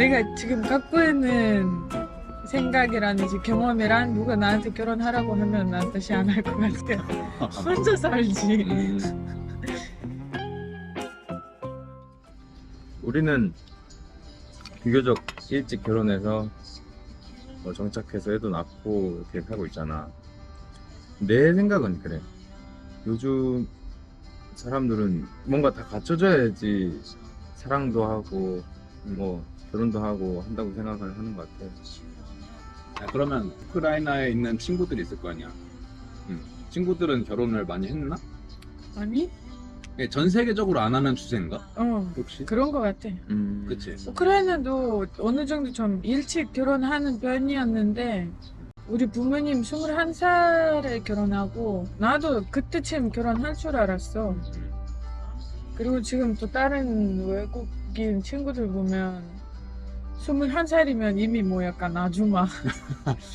내가 지금 갖고 있는 생각이라든지 경험이란 누가 나한테 결혼하라고 하면 난 다시 안 할 것 같아. 혼자 살지. 우리는 비교적 일찍 결혼해서 정착해서 애도 낳고 이렇게 하고 있잖아. 내 생각은 그래. 요즘 사람들은 뭔가 다 갖춰져야지 사랑도 하고 뭐 결혼도 하고 한다고 생각을 하는 것 같아. 그러면 우크라이나에 있는 친구들이 있을 거 아니야. 친구들은 결혼을 많이 했나? 아니? 전 세계적으로 안 하는 추세인가? 혹시? 그런 것 같아. 그치. 우크라이나도 어느 정도 좀 일찍 결혼하는 편이었는데 우리 부모님 21살에 결혼하고 나도 그때쯤 결혼할 줄 알았어. 그리고 지금 또 다른 외국인 친구들 보면 21살이면 이미 뭐 약간 아주마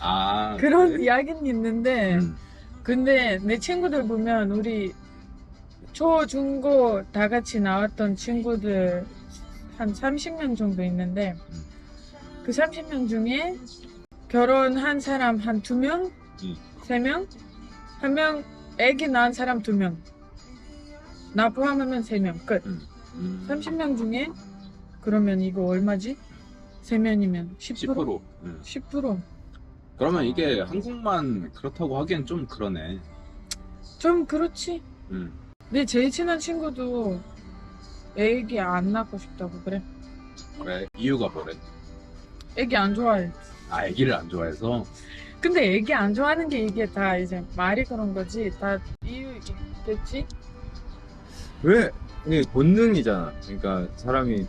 아, 그런 그래? 이야기는 있는데 근데 내 친구들 보면 우리 초, 중, 고 다 같이 나왔던 친구들 한 30명 정도 있는데 그 30명 중에 결혼한 사람 한 2명? 3명? 1명 애기 낳은 사람 2명 나 포함하면 3명 끝. 30명 중에 그러면 이거 얼마지? 3명이면 10%? 10%. 10%? 그러면 이게 한국만 그렇다고 하기엔 좀 그러네. 좀 그렇지. 내 제일 친한 친구도 애기 안 낳고 싶다고 그래. 왜? 이유가 뭐래? 애기 안 좋아해. 아, 애기를 안 좋아해서? 근데 애기 안 좋아하는 게 이게 다 이제 말이 그런 거지. 다 이유 있겠지? 왜? 이게 본능이잖아. 그러니까 사람이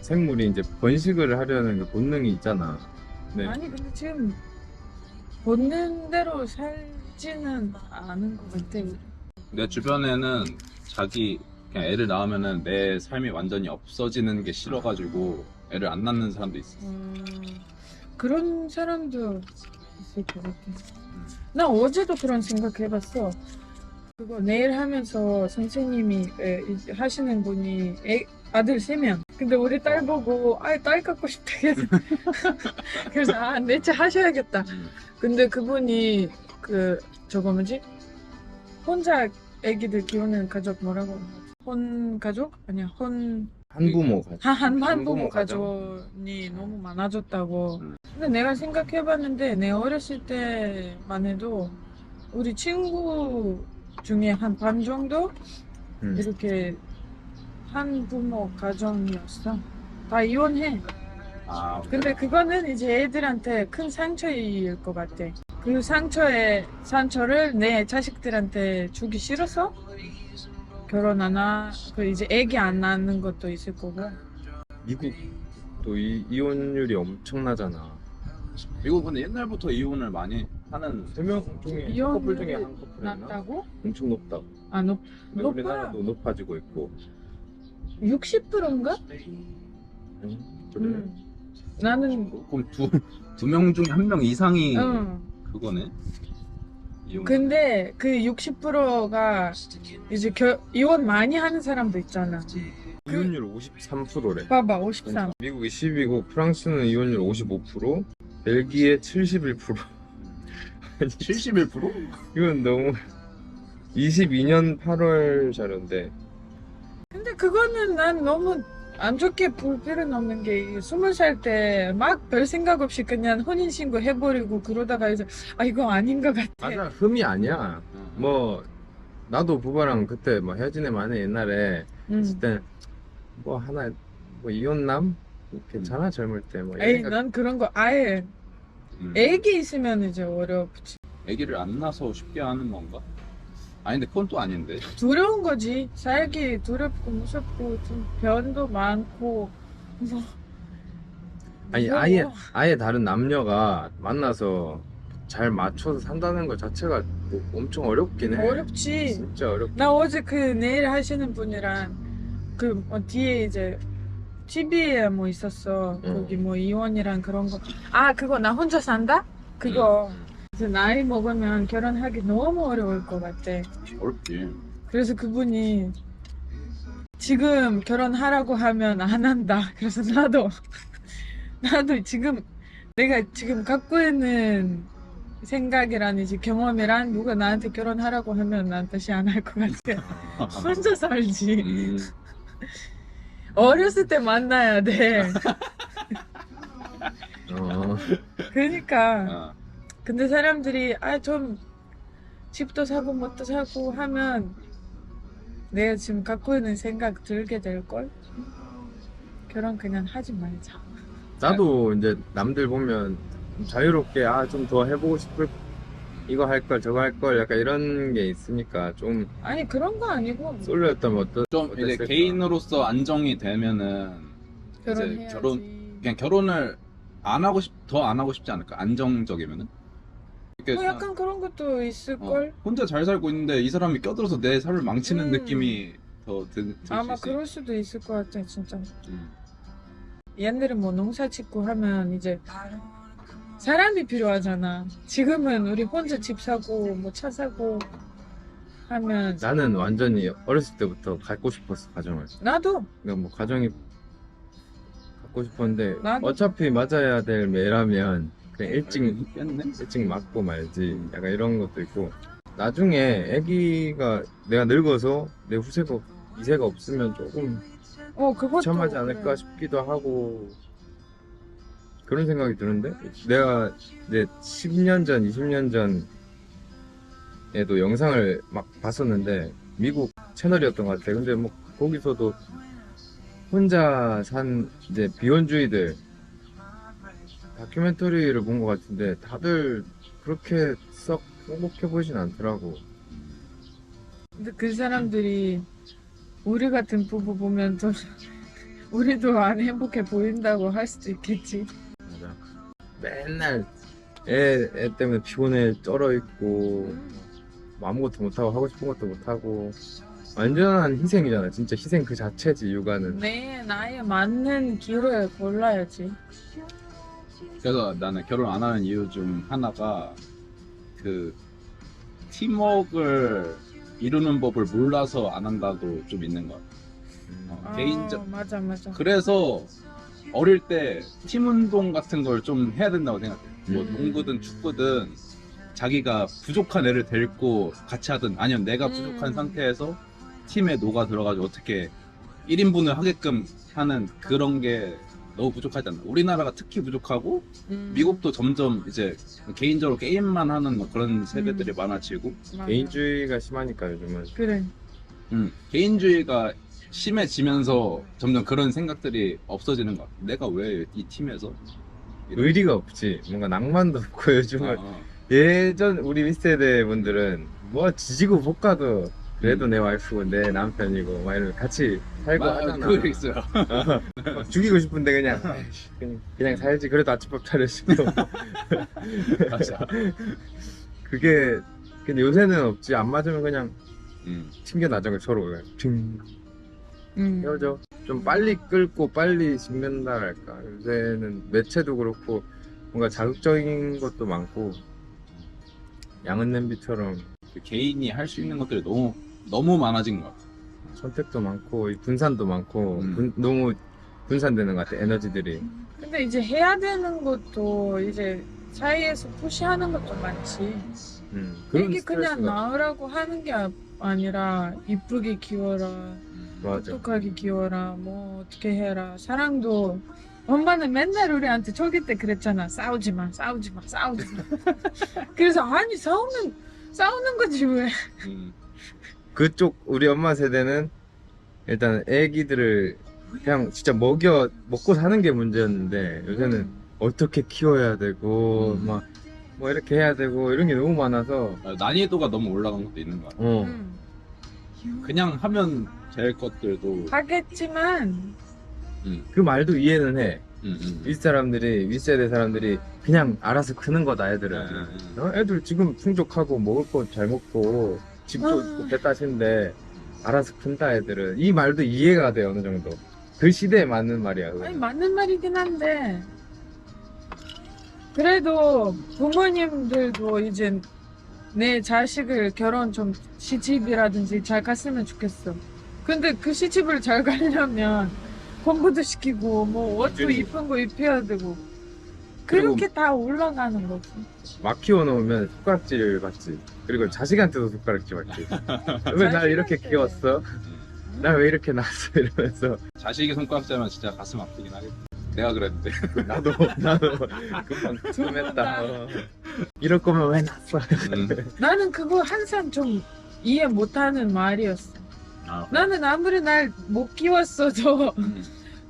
생물이 이제 번식을 하려는 그 본능이 있잖아. 네. 아니 근데 지금 본능대로 살지는 않은 것 같아. 내 주변에는 자기 그냥 애를 낳으면은 내 삶이 완전히 없어지는 게 싫어가지고 애를 안 낳는 사람도 있어. 그런 사람도 있을 것 같아. 나 어제도 그런 생각 해봤어. 그거 내일 하면서 선생님이 하시는 분이 아들 3명. 근데 우리 딸 보고 딸 갖고 싶다 해서 그래서 넷째 하셔야겠다. 근데 그분이 저거 뭐지? 혼자 애기들 키우는 가족 뭐라고? 혼 가족? 아니야 한부모 가족. 한부모 가족이 너무 많아졌다고. 근데 내가 생각해봤는데 내 어렸을 때만 해도 우리 친구 중에 한 반 정도 이렇게 한부모 가정이었어. 다 이혼해. 아, 근데 그거는 이제 애들한테 큰 상처일 것 같아. 그 상처를 내 자식들한테 주기 싫어서 결혼 안 그 이제 애기 안 낳는 것도 있을 거고. 미국도 이혼율이 엄청나잖아. 미국은 옛날부터 이혼을 많이 하는 3명 중에 한 커플 중에 한 커플이나 낮다고? 엄청 높다고. 높아. 우리나라도 높아지고 있고. 60%인가? 그래? 나는 그럼 두 명 중에 한 명 이상이 응. 그거네. 이혼. 근데 그 60%가 이제 이혼 많이 하는 사람도 있잖아. 이혼율 53%래. 봐봐, 53. 미국이 10이고 프랑스는 이혼율 55%, 벨기에 71%. 71%? 이건 너무 22년 8월 자료인데. 근데 그거는 난 너무 안 좋게 볼 필요는 없는 게 20살 때 막 별 생각 없이 그냥 혼인신고 해버리고 그러다가 이제 이거 아닌 것 같아. 맞아, 흠이 아니야. 뭐 나도 부부랑 그때 뭐 헤어진 애 많아 옛날에. 했을 때뭐 하나 뭐 이혼남 괜찮아 젊을 때 뭐. 에이, 난 그런 거 아예 애기 있으면 이제 어렵지. 애기를 안 낳아서 쉽게 하는 건가? 아니 근데 그건 또 아닌데. 두려운 거지. 살기 두렵고 무섭고 좀 변도 많고 뭐 아니 무서워. 아예 다른 남녀가 만나서 잘 맞춰서 산다는 것 자체가 뭐 엄청 어렵긴 해. 어렵지. 진짜 어렵. 나 어제 그 네일 하시는 분이랑 뒤에 이제 TV에 뭐 있었어. 거기 뭐 이혼이랑 그런 거. 그거 나 혼자 산다? 그거. 그래서 나이 먹으면 결혼하기 너무 어려울 것 같아. 어렵지. 그래서 그분이 지금 결혼하라고 하면 안 한다. 그래서 나도 나도 지금 내가 지금 갖고 있는 생각이란 이제 경험이란 누가 나한테 결혼하라고 하면 난 다시 안 할 것 같아. 혼자 살지. 어렸을 때 만나야 돼. 그러니까. 근데 사람들이 좀 집도 사고 뭣도 사고 하면 내가 지금 갖고 있는 생각 들게 될걸? 결혼 그냥 하지 말자. 나도 이제 남들 보면 자유롭게 좀 더 해보고 싶을 이거 할 걸 저거 할 걸 약간 이런 게 있으니까 좀 아니 그런 거 아니고 솔로였다면 좀 이제 어땠을까? 개인으로서 안정이 되면은 결혼해야지. 그냥 결혼을 더 안 하고 싶지 않을까? 안정적이면은. 이렇게 약간 그런 것도 있을걸? 혼자 잘 살고 있는데 이 사람이 껴들어서 내 삶을 망치는 느낌이 더 들 수 아마 있어. 그럴 수도 있을 것 같아 진짜. 음. 옛날에 뭐 농사 짓고 하면 이제 사람이 필요하잖아. 지금은 우리 혼자 집 사고 뭐 차 사고 하면 나는 완전히 어렸을 때부터 갖고 싶었어 가정을. 나도 그러니까 뭐 가정이 갖고 싶었는데 나도. 어차피 맞아야 될 매라면 그냥 깼네? 일찍 맞고 말지 약간 이런 것도 있고 나중에 아기가 내가 늙어서 내 후세가 이세가 없으면 조금 그것도 참하지 않을까 그래. 싶기도 하고 그런 생각이 드는데 내가 이제 10년 전 20년 전에도 영상을 막 봤었는데 미국 채널이었던 것 같아. 근데 뭐 거기서도 혼자 산 이제 비혼주의들 다큐멘터리를 본 것 같은데 다들 그렇게 썩 행복해 보이진 않더라고. 근데 그 사람들이 우리 같은 부부 보면 좀 우리도 안 행복해 보인다고 할 수도 있겠지. 맞아. 맨날 애 때문에 피곤해 쩔어 있고 뭐 아무것도 못하고 하고 싶은 것도 못하고 완전한 희생이잖아. 진짜 희생 그 자체지 육아는. 내 나이에 맞는 길을 골라야지. 그래서 나는 결혼 안 하는 이유 중 하나가 그 팀워크를 이루는 법을 몰라서 안 한다도 좀 있는 것 같아. 개인적. 맞아. 그래서 어릴 때 팀 운동 같은 걸 좀 해야 된다고 생각해. 뭐 음. 농구든 축구든 자기가 부족한 애를 데리고 같이 하든 아니면 내가 부족한 상태에서 팀에 녹아 들어가지고 어떻게 1인분을 하게끔 하는 그런 게 너무 부족하지 않나. 우리나라가 특히 부족하고 미국도 점점 이제 개인적으로 게임만 하는 뭐 그런 세대들이 많아지고 맞아. 개인주의가 심하니까 요즘은. 그래. 개인주의가 심해지면서 점점 그런 생각들이 없어지는 것 같아. 내가 왜 이 팀에서 의리가 없지. 뭔가 낭만도 없고 요즘은 어. 예전 우리 윗세대 분들은 뭐 지지고 볶아도 그래도 내 와이프고 내 남편이고 막 이러면 같이 살고 하잖아. 그거 있어요. 막 죽이고 싶은데 그냥 살지. 그래도 아침밥 차려주고. 맞아. 그게 근데 요새는 없지. 안 맞으면 그냥 튕겨나죠. 서로 그냥 ting 헤어져. 좀 빨리 끌고 빨리 식는다랄까. 요새는 매체도 그렇고 뭔가 자극적인 것도 많고 양은 냄비처럼 그 개인이 할 수 있는 것들이 너무 많아진 것 같아. 선택도 많고 분산도 많고 음. 너무 분산되는 것 같아. 에너지들이. 근데 이제 해야 되는 것도 이제 사이에서 푸시하는 것도 많지. 그런 이게 그냥 스트레스가- 낳으라고 하는 게 아니라 이쁘게 키워라, 맞아. 똑똑하게 키워라, 뭐 어떻게 해라. 사랑도 엄마는 맨날 우리한테 초기 때 그랬잖아. 싸우지 마. 그래서 아니 싸우는 거지 왜? 그쪽 우리 엄마 세대는 일단 애기들을 그냥 진짜 먹고 사는 게 문제였는데 요새는 어떻게 키워야 되고 막 뭐 이렇게 해야 되고 이런 게 너무 많아서 난이도가 너무 올라간 것도 있는 것 같아. 그냥 하면 될 것들도 하겠지만 그 말도 이해는 해. 음. 윗세대 사람들이 그냥 알아서 크는 거다 애들은. 애들 지금 풍족하고 먹을 거 잘 먹고 집도 있고 배 따신데 알아서 큰다 애들은. 이 말도 이해가 돼 어느 정도. 그 시대에 맞는 말이야. 그거는. 아니 맞는 말이긴 한데 그래도 부모님들도 이제 내 자식을 결혼 좀 시집이라든지 잘 갔으면 좋겠어. 근데 그 시집을 잘 가려면 공부도 시키고 뭐 옷도 그치. 이쁜 거 입혀야 되고 그리고 그렇게 다 올라가는 거지. 막 키워놓으면 손가락질 받지. 그리고 자식한테도 손가락질 받지. 왜 날 이렇게 자식한테. 키웠어? 날 왜 이렇게 낳았어? 이러면서 자식이 손가락 자면 진짜 가슴 아프긴 하겠다. 내가 그랬는데. 나도 금방 궁금했다. 이럴 거면 왜 낳았어? 나는 그거 항상 좀 이해 못하는 말이었어. 아, 나는 아무리 날 못 키웠어도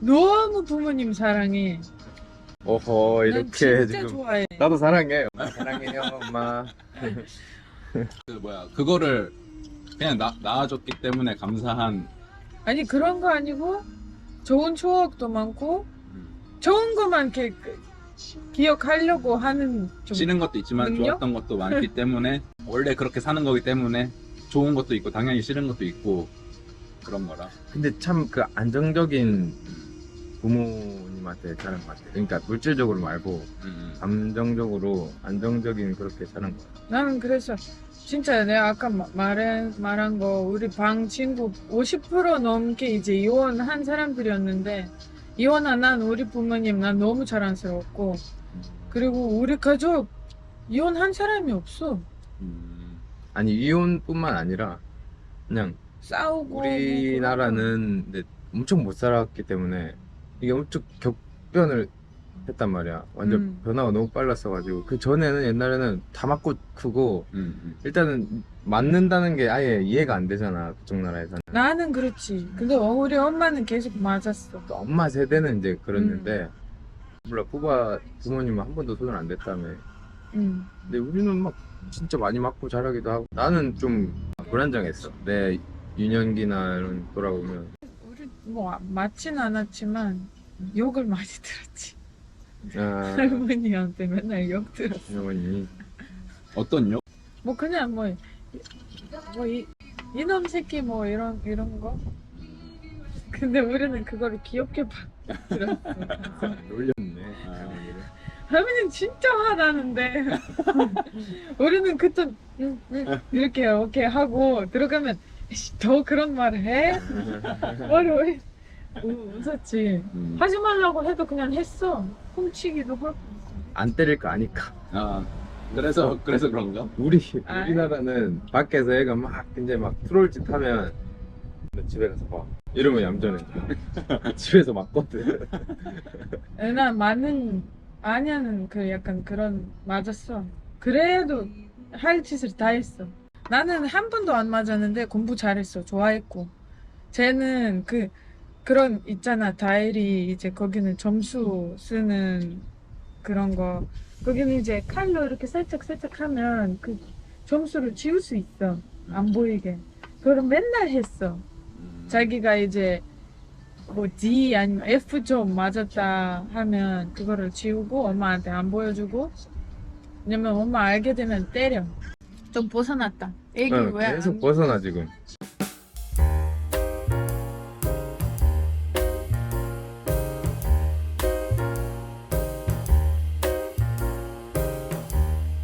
너무 부모님 사랑해. 어허 난 이렇게 진짜 지금 좋아해. 나도 사랑해. 엄마 사랑해요 엄마. 그거를 그냥 낳아줬기 때문에 감사한. 아니 그런 거 아니고 좋은 추억도 많고 좋은 것만 이렇게 기억하려고 하는 좀 싫은 것도 있지만 능력? 좋았던 것도 많기 때문에 원래 그렇게 사는 거기 때문에 좋은 것도 있고 당연히 싫은 것도 있고 그런 거라. 근데 참 그 안정적인 부모님한테 자란 것 같아. 그러니까 물질적으로 말고 감정적으로 안정적인 그렇게 자란 것 같아. 나는 그래서 진짜 내가 아까 말한 거 우리 방 친구 50% 넘게 이제 이혼한 사람들이었는데 이혼 안 한 우리 부모님 난 너무 자랑스러웠고 그리고 우리 가족 이혼한 사람이 없어. 아니 이혼뿐만 아니라 그냥 싸우고 우리나라는 근데 엄청 못 살았기 때문에 이게 엄청 격변을 했단 말이야. 완전 변화가 너무 빨랐어가지고 그 전에는 옛날에는 다 맞고 크고 일단은 맞는다는 게 아예 이해가 안 되잖아 그쪽 나라에서는. 나는 그렇지. 근데 우리 엄마는 계속 맞았어. 또 엄마 세대는 이제 그랬는데 몰라 부모님은 한 번도 손을 안 댔다며. 근데 우리는 막 진짜 많이 맞고 자라기도 하고 나는 좀 불안정했어. 내 유년기나 이런 돌아보면. 우리 뭐 맞진 않았지만 욕을 많이 들었지. 아, 할머니한테 맨날 욕 들었어. 어머니 어떤 요? 뭐 그냥 뭐 이놈 새끼 뭐 이런 거. 근데 우리는 그거를 귀엽게 들었어. 놀렸네. 할머니는 진짜 화나는데 우리는 그때 이렇게 하고 들어가면 "에이씨, 더 그런 말을 해? 말을 웃었지. 하지 말라고 해도 그냥 했어. 훔치기도 하고. 안 때릴 거 아니까. 아 그래서 그런가? 우리나라는 밖에서 애가 막 이제 막 트롤 짓 하면 너 집에 가서 봐. 이러면 얌전해. 집에서 맞거든. 난 맞는 아냐는 그 약간 그런 맞았어. 그래도 할 짓을 다 했어. 나는 한 번도 안 맞았는데 공부 잘했어. 좋아했고. 쟤는 그런 있잖아. 다이리 이제 거기는 점수 쓰는 그런 거. 거기는 이제 칼로 이렇게 살짝 하면 그 점수를 지울 수 있어. 안 보이게. 그걸 맨날 했어. 자기가 이제 뭐 D 아니면 F 좀 맞았다 하면 그거를 지우고 엄마한테 안 보여주고. 왜냐면 엄마 알게 되면 때려. 좀 벗어났다. 애기 왜 계속 안 벗어나 지금.